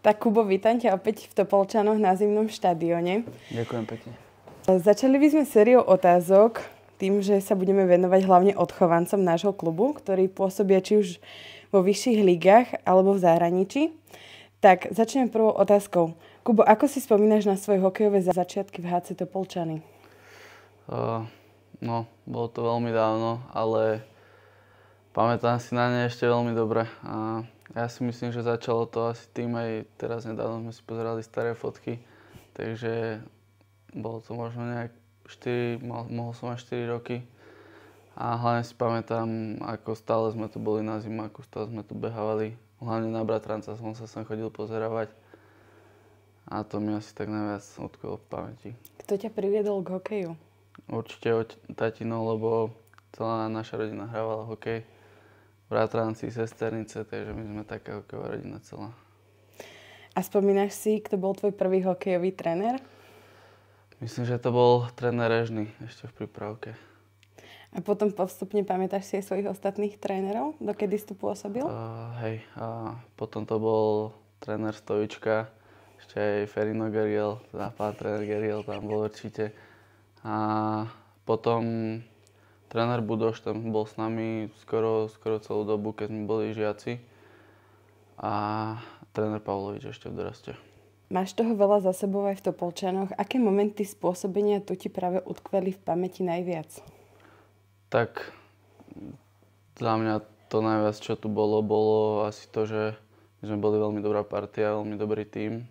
Tak Kubo, vítam ťa opäť v Topolčanoch na zimnom štadióne. Ďakujem pekne. Začali by sme sériou otázok tým, že sa budeme venovať hlavne odchovancom nášho klubu, ktorí pôsobia či už vo vyšších ligách alebo v zahraničí. Tak začneme prvou otázkou. Kubo, ako si spomínaš na svoje hokejové začiatky v HC Topolčany? Bolo to veľmi dávno, ale pamätám si na ne ešte veľmi dobre. Ja si myslím, že začalo to asi tým aj teraz nedávno sme si pozerali staré fotky, takže bolo to možno nejak mohol som mať 4 roky. A hlavne si pamätám, ako stále sme tu boli na zimu, ako stále sme tu behávali. Hlavne na bratranca som sa sem chodil pozeravať. A to mi asi tak najviac utkvelo v pamäti. Kto ťa priviedol k hokeju? Určite tatino, lebo celá naša rodina hrávala hokej. Bratranci, sesternice, takže my sme taká hokejová rodina celá. A spomínaš si, kto bol tvoj prvý hokejový tréner? Myslím, že to bol tréner Režný ešte v prípravke. A potom postupne pamätáš si aj svojich ostatných trénerov? Dokedy si tu pôsobil? Potom to bol tréner Stovička, ešte aj Ferino Geriel, pán tréner Geriel tam bol určite. A potom tréner Budoš tam bol s nami skoro celú dobu, keď sme boli žiaci. A tréner Pavlovič ešte v doraste. Máš toho veľa za sebou aj v Topolčanoch. Aké momenty spôsobenia tu ti práve utkveli v pamäti najviac? Tak za mňa to najviac, čo tu bolo asi to, že my sme boli veľmi dobrá partia, veľmi dobrý tím.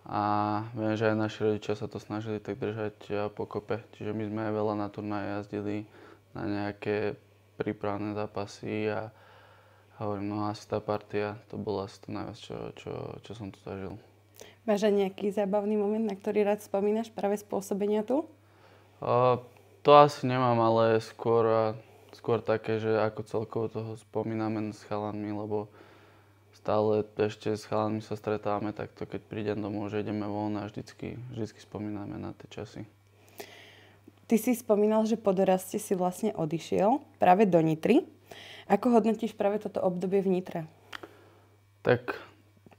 A viem, že aj naši rodičia sa to snažili tak držať pokope. Čiže my sme aj veľa na turnaje jazdili, na nejaké prípravné zápasy a hovorím, asi tá partia, to bolo asi to najviac, čo som tu zažil. Máš aj nejaký zábavný moment, na ktorý rád spomínaš práve z pôsobenia tu? To asi nemám, ale skôr také, že ako celkovo toho spomíname s chalanmi, lebo stále ešte s chalanmi sa stretávame takto, keď prídem domov, že ideme von a vždycky spomíname na tie časy. Ty si spomínal, že po doraste si vlastne odišiel práve do Nitry. Ako hodnotíš práve toto obdobie v Nitre? Tak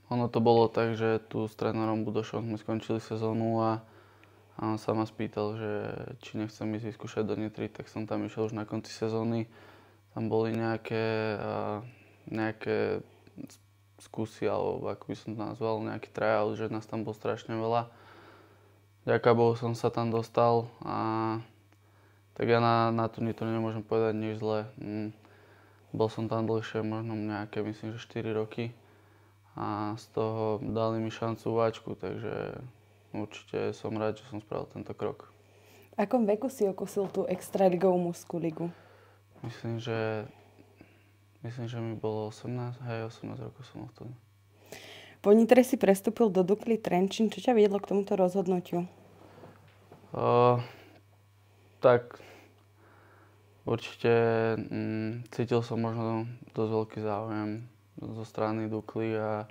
ono to bolo tak, že tu s trénerom Budošom sme skončili sezónu a on sa ma spýtal, že či nechcem ísť vyskúšať do Nitry, tak som tam išiel už na konci sezóny. Tam boli nejaké skúsi, alebo ako by som to nazval, nejaký tryout, že nás tam bolo strašne veľa. Ďaká Bohu som sa tam dostal a tak ja na tú Nitru nemôžem povedať nič zlé. Bol som tam dlhšie, možno nejaké, myslím, že 4 roky. A z toho dali mi šancu váčku, takže určite som rád, že som spravil tento krok. V akom veku si okusil tú extraligovú mužskú ligu? Myslím, že mi bolo 18 rokov som vtedy. Po Nitre si prestúpil do Dukly Trenčín. Čo ťa viedlo k tomuto rozhodnutiu? Tak určite cítil som možno dosť veľký záujem zo strany Dukly a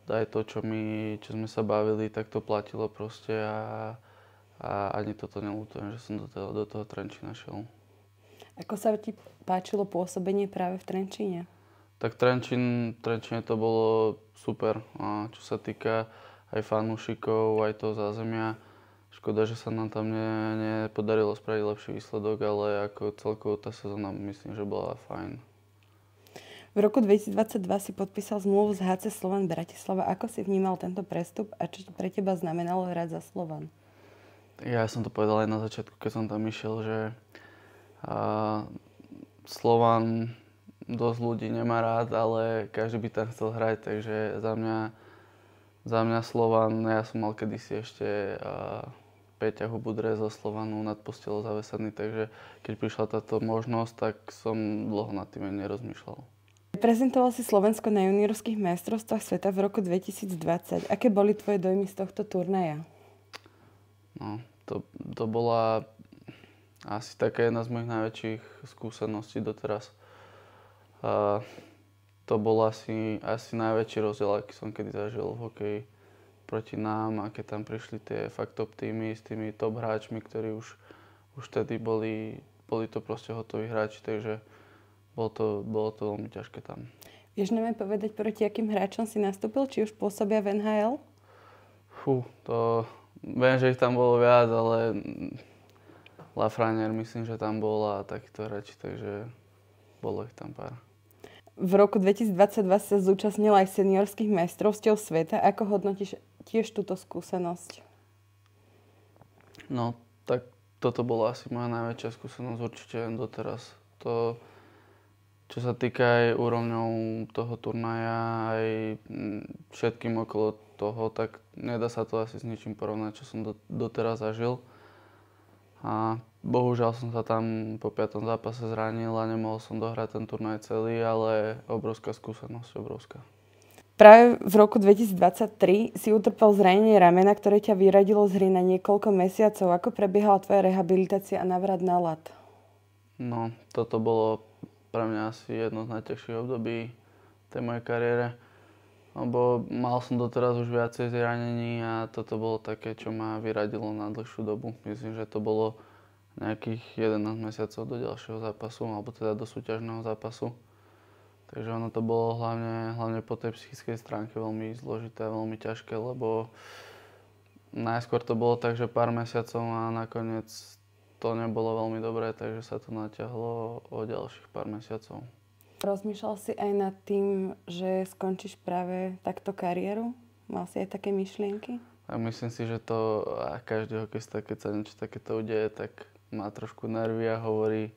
aj to, čo sme sa bavili, tak to platilo proste a ani toto neľutujem, že som do toho Trenčína šiel. Ako sa ti páčilo pôsobenie práve v Trenčíne? Tak Trenčíne to bolo super, a čo sa týka aj fanúšikov, aj toho zázemia. Škoda, že sa nám tam nepodarilo spraviť lepší výsledok, ale ako celkovo tá sezóna myslím, že bola fajn. V roku 2022 si podpísal zmluvu z HC Slovan Bratislava. Ako si vnímal tento prestup a čo pre teba znamenalo hrať za Slovan? Ja som to povedal aj na začiatku, keď som tam išiel, že Slovan dosť ľudí nemá rád, ale každý by tam chcel hrať, takže za mňa Slovan, ja som mal kedysi ešte Peťa Hubudre zo Slovanu nad postelou zavesený, takže keď prišla táto možnosť, tak som dlho nad tým nerozmýšľal. Reprezentoval si Slovensko na juniorských majstrovstvách sveta v roku 2020. Aké boli tvoje dojmy z tohto turnaja? To bola asi taká jedna z mojich najväčších skúseností doteraz. To bol asi najväčší rozdiel, aký som kedy zažil v hokeji proti nám, a keď tam prišli tie fakt top týmy s tými top hráčmi, ktorí už vtedy boli to proste hotoví hráči, takže bolo to veľmi ťažké tam. Vieš nám aj povedať, proti akým hráčom si nastúpil? Či už pôsobia v NHL? To... Viem, že ich tam bolo viac, ale Lafreniere myslím, že tam bol a takýto hráči, takže bolo ich tam pár. V roku 2022 sa zúčastnil aj seniorských majstrovstiev sveta. Ako hodnotíš tiež túto skúsenosť? No, tak toto bola asi moja najväčšia skúsenosť určite doteraz. To, čo sa týka aj úrovňou toho turnaja, aj všetkým okolo toho, tak nedá sa to asi s ničím porovnať, čo som doteraz zažil. A bohužiaľ som sa tam po 5. zápase zranil a nemohol som dohrať ten turnaj celý, ale obrovská skúsenosť, obrovská. Práve v roku 2023 si utrpel zranenie ramena, ktoré ťa vyradilo z hry na niekoľko mesiacov. Ako prebiehala tvoja rehabilitácia a návrat na ľad? No, toto bolo pre mňa asi jedno z najťažších období tej mojej kariére. Lebo mal som doteraz už viacej zranení a toto bolo také, čo ma vyradilo na dlhšiu dobu. Myslím, že to bolo nejakých 11 mesiacov do ďalšieho zápasu, alebo teda do súťažného zápasu. Takže ono to bolo hlavne po tej psychickej stránke veľmi zložité a veľmi ťažké, lebo najskôr to bolo tak, že pár mesiacov a nakoniec to nebolo veľmi dobré, takže sa to natiahlo o ďalších pár mesiacov. Rozmýšľal si aj nad tým, že skončíš práve takto kariéru? Mal si aj také myšlienky? A myslím si, že to a každý hokejista, keď sa niečo takéto udeje, tak má trošku nervy a hovorí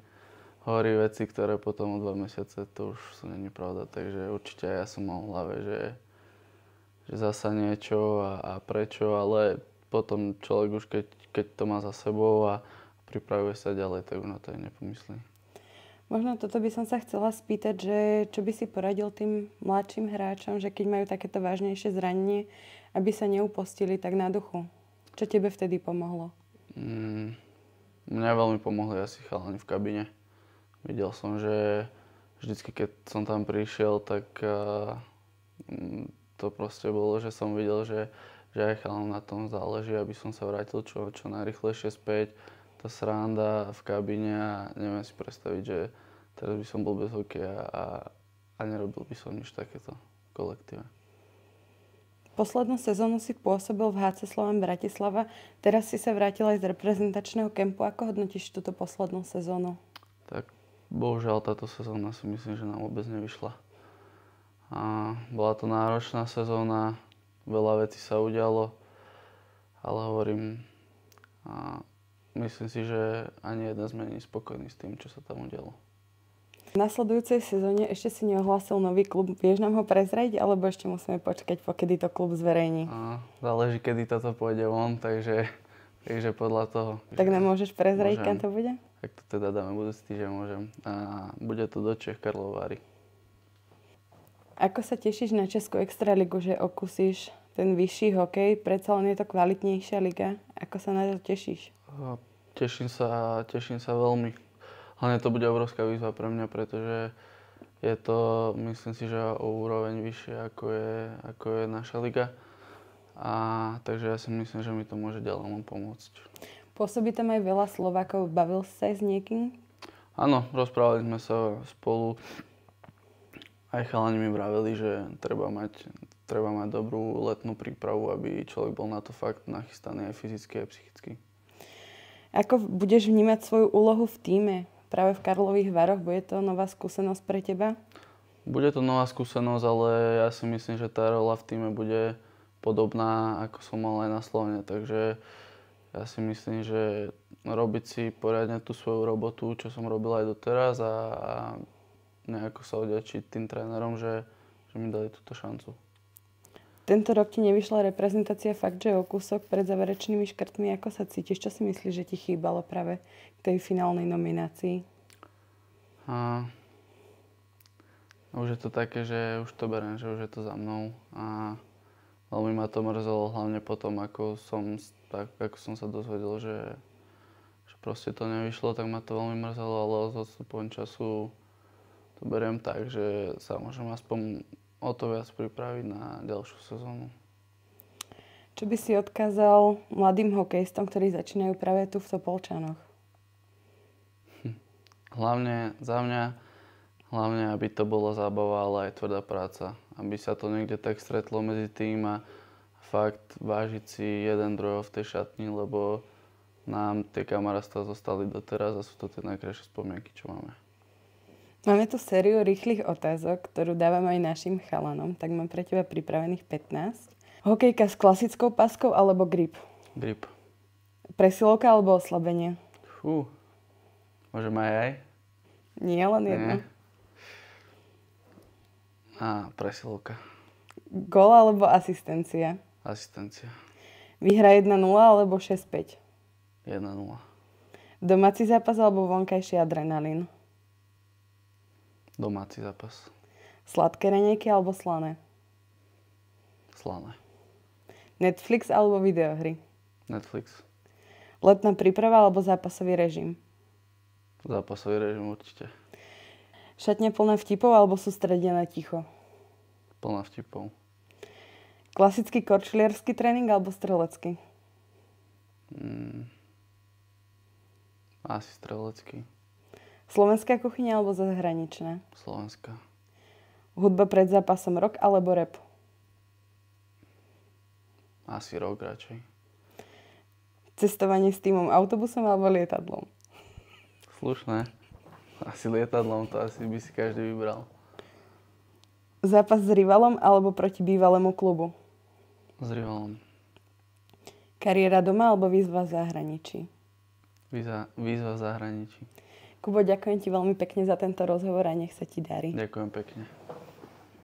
veci, ktoré potom o 2 mesiace to už sú není pravda. Takže určite ja som mal v hlave, že zasa niečo a prečo, ale potom človek už keď to má za sebou a pripravuje sa ďalej, tak už na to aj nepomyslí. Možno toto by som sa chcela spýtať, že čo by si poradil tým mladším hráčom, že keď majú takéto vážnejšie zranenie, aby sa neupostili tak na duchu. Čo tebe vtedy pomohlo? Mňa veľmi pomohli asi chalani v kabine. Videl som, že vždycky, keď som tam prišiel, tak to proste bolo, že som videl, že aj chalan na tom záleží, aby som sa vrátil čo najrýchlejšie späť. Tá sranda v kabíne a neviem si predstaviť, že teraz by som bol bez hokeja a nerobil by som nič takéto v kolektíve. Poslednú sezónu si pôsobil v HC Slovan Bratislava, teraz si sa vrátil aj z reprezentačného kempu. Ako hodnotíš túto poslednú sezónu? Tak bohužiaľ táto sezóna si myslím, že nám vôbec nevyšla. A bola to náročná sezóna, veľa vecí sa udialo, ale hovorím, myslím si, že ani jeden sme nie spokojní s tým, čo sa tam udialo. V nasledujúcej sezóne ešte si neohlásil nový klub. Vieš nám ho prezradiť, alebo ešte musíme počkať, pokedy to klub zverejní? Záleží, kedy toto pôjde von, takže podľa toho. Tak nám môžeš prezradiť, kam to bude? Tak to teda dáme budúci týždeň, môžem. A bude to do Čech, Karlovy Vary. Ako sa tešíš na Českú extraligu, že okúsiš ten vyšší hokej? Predsa len je to kvalitnejšia liga. Ako sa na to tešíš? Teším sa veľmi. Hlavne to bude obrovská výzva pre mňa, pretože je to, myslím si, že o úroveň vyššie, ako je naša liga. Takže ja si myslím, že mi to môže ďalej len pomôcť. Pôsobí tam aj veľa Slovákov. Bavil sa aj s niekým? Áno, rozprávali sme sa spolu. Aj chalani mi vraveli, že treba mať dobrú letnú prípravu, aby človek bol na to fakt nachystaný aj fyzicky, aj psychicky. Ako budeš vnímať svoju úlohu v tíme? Práve v Karlových Varoch, bude to nová skúsenosť pre teba? Bude to nová skúsenosť, ale ja si myslím, že tá rola v tíme bude podobná, ako som mal aj na Slovne. Takže ja si myslím, že robiť si poriadne tú svoju robotu, čo som robil aj doteraz a nejako sa odďačiť tým trénerom, že mi dali túto šancu. Tento rok ti nevyšla reprezentácia, fakt, že o kúsok pred záverečnými škrtmi. Ako sa cítiš? Čo si myslíš, že ti chýbalo práve k tej finálnej nominácii? Už je to také, že už to beriem, že už je to za mnou. A veľmi ma to mrzelo, hlavne potom, ako som sa dozvedel, že proste to nevyšlo, tak ma to veľmi mrzelo, ale s odstupom času to beriem tak, že sa môžem aspoň o to viac pripraviť na ďalšiu sezónu. Čo by si odkázal mladým hokejistom, ktorí začínajú práve tu v Topolčanoch? Hlavne za mňa Hlavne, aby to bola zábava, ale aj tvrdá práca. Aby sa to niekde tak stretlo medzi tým a fakt vážiť si jeden druhého v tej šatni, lebo nám tie kamarátstva zostali doteraz a sú to tie najkrajšie spomienky, čo máme. Máme tu sériu rýchlych otázok, ktorú dávam aj našim chalanom, tak mám pre teba pripravených 15. Hokejka s klasickou paskou alebo grip? Grip. Presilovka alebo oslabenie? Môžeme aj? Nie, len jedno. Presilovka. Gól alebo asistencia? Asistencia. Výhra 1-0 alebo 6-5? 1-0. Domáci zápas alebo vonkajší adrenalín? Domáci zápas. Sladké raňajky alebo slané? Slané. Netflix alebo videohry? Netflix. Letná príprava alebo zápasový režim? Zápasový režim určite. Šatňa plná vtipov alebo sústredené ticho? Plná vtipov. Klasický korčuliarsky tréning alebo strelecký? Asi strelecký. Slovenská kuchyňa alebo zahraničná? Slovenská. Hudba pred zápasom, rock alebo rap? Asi rock radšej. Cestovanie s týmom, autobusom alebo lietadlom? Slušné. Asi lietadlom, to asi by si každý vybral. Zápas s rivalom alebo proti bývalému klubu? S rivalom. Kariéra doma alebo výzva v zahraničí? Výzva v zahraničí. Kubo, ďakujem ti veľmi pekne za tento rozhovor a nech sa ti darí. Ďakujem pekne.